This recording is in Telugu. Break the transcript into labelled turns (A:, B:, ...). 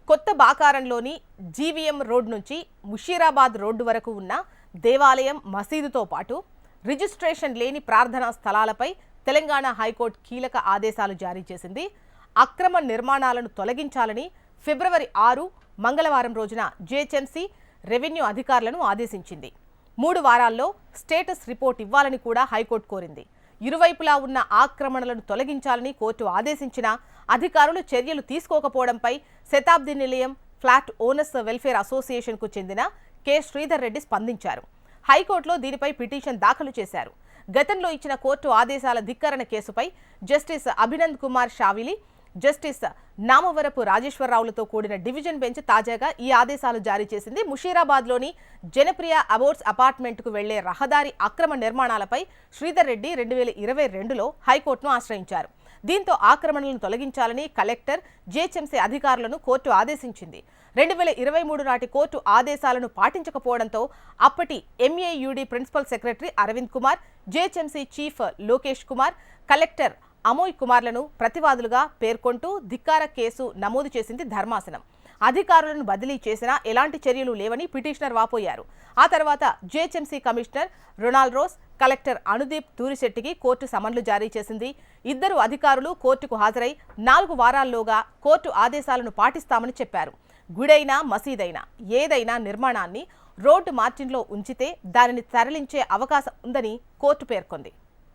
A: కొత్త బాకారంలోని జీవీఎం రోడ్ నుంచి ముషీరాబాద్ రోడ్డు వరకు ఉన్న దేవాలయం, మసీదుతో పాటు రిజిస్ట్రేషన్ లేని ప్రార్థనా స్థలాలపై తెలంగాణ హైకోర్టు కీలక ఆదేశాలు జారీ చేసింది. అక్రమ నిర్మాణాలను తొలగించాలని ఫిబ్రవరి 6 మంగళవారం రోజున జీహెచ్ఎంసీ రెవెన్యూ అధికారులను ఆదేశించింది. 3 వారాల్లో స్టేటస్ రిపోర్ట్ ఇవ్వాలని కూడా హైకోర్టు కోరింది. ఇరువైపులా ఉన్న ఆక్రమణలను తొలగించాలని కోర్టు ఆదేశించినా అధికారులు చర్యలు తీసుకోకపోవడంపై శతాబ్ది నిలయం ఫ్లాట్ ఓనర్స్ వెల్ఫేర్ అసోసియేషన్కు చెందిన కె శ్రీధర్ రెడ్డి స్పందించారు. హైకోర్టులో దీనిపై పిటిషన్ దాఖలు చేశారు. గతంలో ఇచ్చిన కోర్టు ఆదేశాల ధిక్కరణ కేసుపై జస్టిస్ అభినంద్ కుమార్ షావిలి, జస్టిస్ నామవరపు రాజేశ్వరరావులతో కూడిన డివిజన్ బెంచ్ తాజాగా ఈ ఆదేశాలు జారీ చేసింది. ముషీరాబాద్లోని జనప్రియ అబోర్డ్స్ అపార్ట్మెంట్కు వెళ్లే రహదారి అక్రమ నిర్మాణాలపై శ్రీధర్ రెడ్డి 2022లో హైకోర్టును ఆశ్రయించారు. దీంతో ఆక్రమణలను తొలగించాలని కలెక్టర్, జీహెచ్ఎంసీ అధికారులను కోర్టు ఆదేశించింది. 2023 నాటి కోర్టు ఆదేశాలను పాటించకపోవడంతో అప్పటి MAUD principal secretary Arvind Kumar, GHMC chief Lokesh Kumar, collector Amoy కుమార్లను ప్రతివాదులుగా పేర్కొంటూ ధిక్కార కేసు నమోదు చేసింది ధర్మాసనం. అధికారులను బదిలీ చేసినా ఎలాంటి చర్యలు లేవని పిటిషనర్ వాపోయారు. ఆ తర్వాత GHMC commissioner Ronald Ross, collector Anudeep తూరిశెట్టికి కోర్టు సమన్లు జారీ చేసింది. ఇద్దరు అధికారులు కోర్టుకు హాజరై 4 వారాల్లోగా కోర్టు ఆదేశాలను పాటిస్తామని చెప్పారు. గుడైనా, మసీదైనా ఏదైనా నిర్మాణాన్ని రోడ్డు మార్జిన్లో ఉంచితే దానిని తరలించే అవకాశం ఉందని కోర్టు పేర్కొంది.